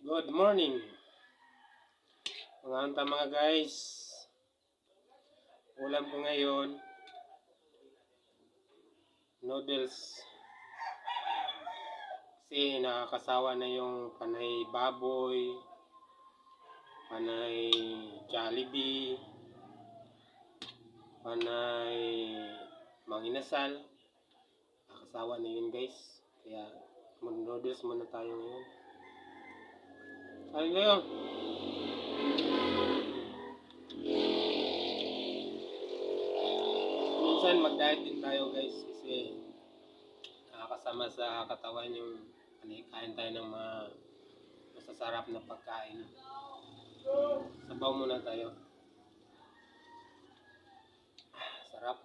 Good morning mga guys. Ulam ko ngayon noodles kasi nakakasawa na yung panay baboy, panay Jollibee, panay manginasal. Nakakasawa na yun guys, kaya noodles muna tayo ngayon. Ano yun? Minsan mag-diet din tayo guys kasi nakakasama sa katawan yung kain tayo ng mga masasarap na pagkain. Sabaw muna tayo. Sarap.